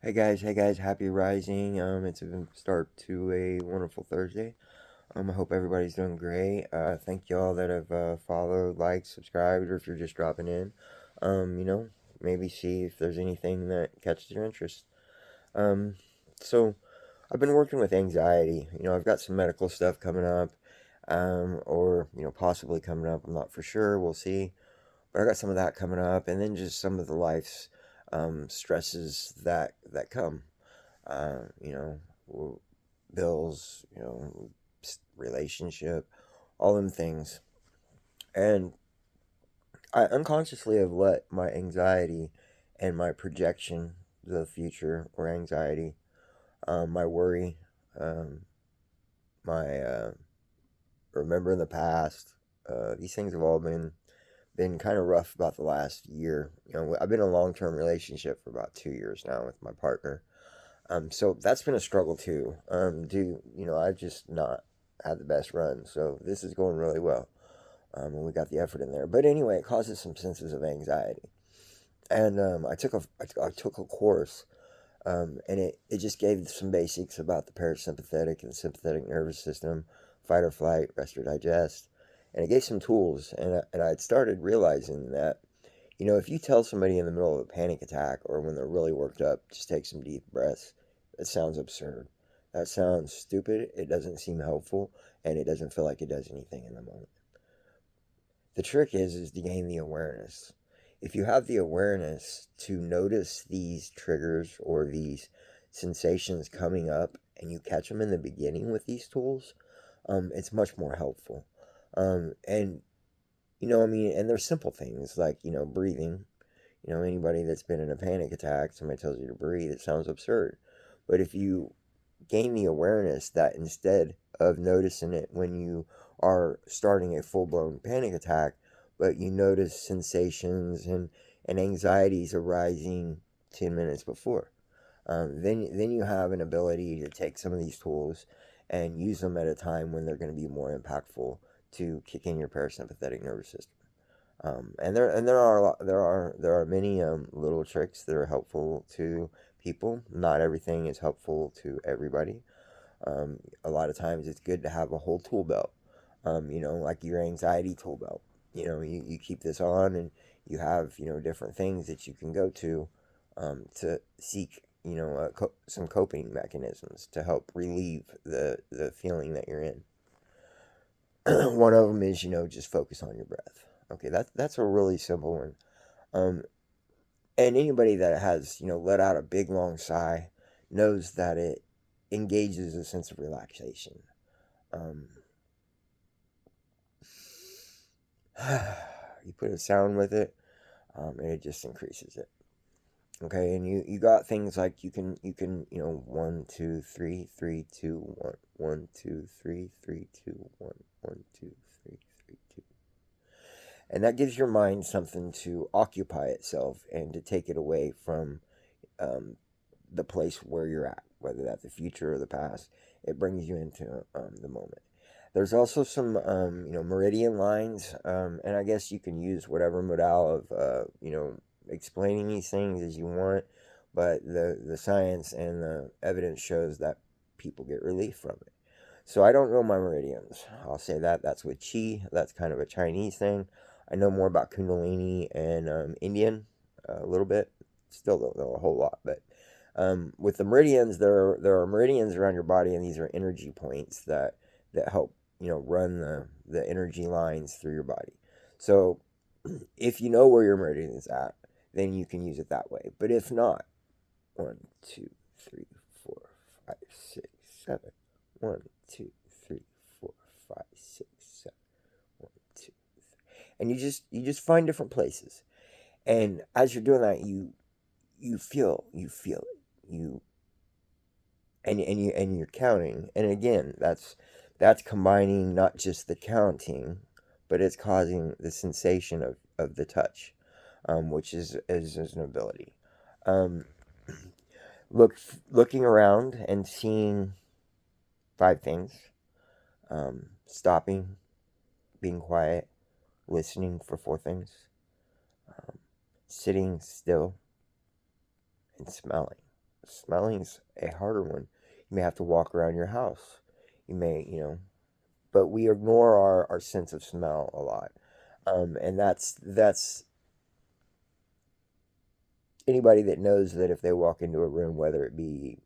Hey guys, happy rising. It's a start to a wonderful Thursday. I hope everybody's doing great. Thank you all that have followed, liked, subscribed, or if you're just dropping in, you know, maybe see if there's anything that catches your interest. Um, so I've been working with anxiety. I've got some medical stuff coming up, or possibly coming up. I'm not for sure. We'll see. But I got some of that coming up, and then just some of the life's stresses that come. uh, you know, bills, relationship, all them things. And I unconsciously have let my anxiety and my projection to the future, or anxiety, my worry, um, my remembering the past. These things have all been kind of rough about the last year. I've been in a long term relationship for about 2 years now with my partner. So that's been a struggle too. I've just not had the best run. So this is going really well. And we got the effort in there. But anyway, it causes some senses of anxiety. And I took a course, and it just gave some basics about the parasympathetic and sympathetic nervous system, fight or flight, rest or digest, and it gave some tools. And I'd started realizing that if you tell somebody in the middle of a panic attack or when they're really worked up, just take some deep breaths, that sounds absurd. That sounds stupid. It doesn't seem helpful, and it doesn't feel like it does anything in the moment. The trick is to gain the awareness. If you have the awareness to notice these triggers or these sensations coming up and you catch them in the beginning with these tools, it's much more helpful. And and they're simple things like, breathing. Anybody that's been in a panic attack, somebody tells you to breathe, it sounds absurd. But if you gain the awareness that instead of noticing it when you are starting a full blown panic attack, but you notice sensations and anxieties arising 10 minutes before, then you have an ability to take some of these tools and use them at a time when they're going to be more impactful to kick in your parasympathetic nervous system. And there are many little tricks that are helpful to people. Not everything is helpful to everybody. A lot of times it's good to have a whole tool belt. Like your anxiety tool belt. You keep this on, and you have different things that you can go to seek some coping mechanisms to help relieve the feeling that you're in. One of them is just focus on your breath. Okay, that's a really simple one. Um, and anybody that has let out a big long sigh knows that it engages a sense of relaxation. Um, you put a sound with it, and it just increases it. Okay, and you got things like you can 1 2 3 3 2 1 1 2 3 3 2 1 1 2 3 3 2, and that gives your mind something to occupy itself and to take it away from um, the place where you're at, whether that's the future or the past. It brings you into the moment. There's also some, meridian lines, and I guess you can use whatever modal of, explaining these things as you want, but the science and the evidence shows that people get relief from it. So I don't know my meridians. I'll say that. That's with Chi. That's kind of a Chinese thing. I know more about Kundalini and Indian a little bit. Still don't know a whole lot, but with the meridians, there are meridians around your body, and these are energy points that help run the energy lines through your body. So if you know where your meridian is at, then you can use it that way. But if not, 1 2 3 4 5 6 7 1 2 3 4 5 6 7 1 2 3, and you just find different places. And as you're doing that, you feel it. And you're counting. And again, that's combining not just the counting, but it's causing the sensation of the touch, which is an ability. Um, looking around and seeing 5 things: stopping, being quiet, listening for 4 things, um, sitting still, and smelling. smelling's a harder one. You may have to walk around your house. You may, but we ignore our sense of smell a lot. And that's anybody that knows that if they walk into a room, whether it be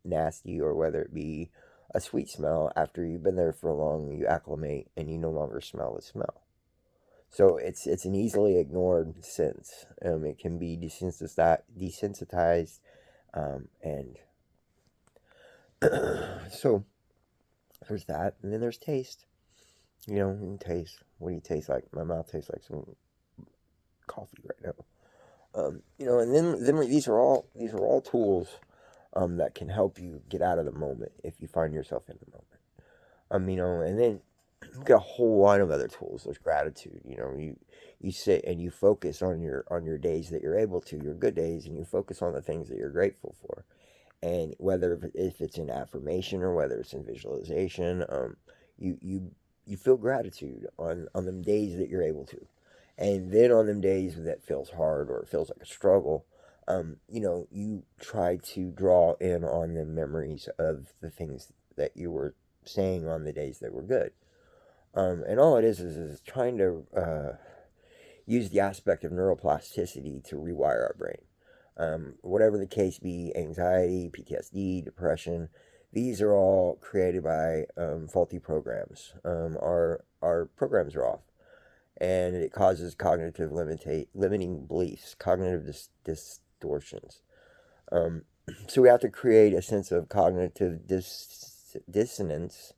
nasty or whether it be a sweet smell, after you've been there for long, you acclimate and you no longer smell the smell. So it's an easily ignored sense. It can be desensitized, and so there's that, and then there's taste. Taste. What do you taste like? My mouth tastes like some coffee right now. And then these are all tools that can help you get out of the moment if you find yourself in the moment. And then you've got a whole lot of other tools. There's gratitude. You sit and you focus on your days that you're able to, your good days, and you focus on the things that you're grateful for. And whether if it's in affirmation or whether it's in visualization, you feel gratitude on them days that you're able to. And then on them days that feels hard or it feels like a struggle, you try to draw in on the memories of the things that you were saying on the days that were good. And all it is trying to use the aspect of neuroplasticity to rewire our brain. Whatever the case be, anxiety, PTSD, depression, these are all created by faulty programs. Our programs are off, and it causes cognitive limiting beliefs, cognitive distortions. Um, so we have to create a sense of cognitive dissonance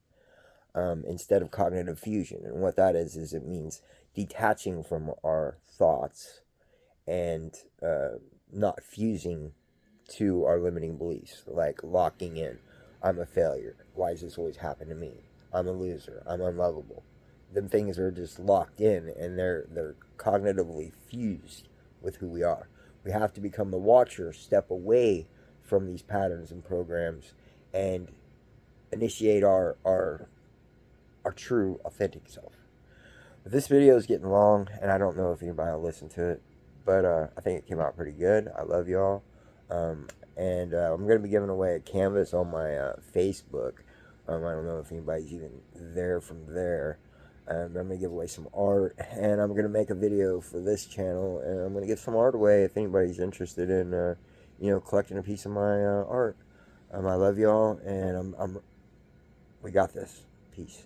instead of cognitive fusion. And what that is it means detaching from our thoughts and not fusing to our limiting beliefs, like locking in. I'm a failure. Why does this always happen to me? I'm a loser. I'm unlovable. Them things are just locked in, and they're cognitively fused with who we are. We have to become the watcher, step away from these patterns and programs, and initiate our true, authentic self. But this video is getting long, and I don't know if anybody will listen to it, but I think it came out pretty good. I love y'all. Um, and I'm going to be giving away a canvas on my Facebook. I don't know if anybody's even there from there. I'm going to give away some art, and I'm going to make a video for this channel, and I'm going to give some art away if anybody's interested in, collecting a piece of my art. I love y'all, and we got this. Peace.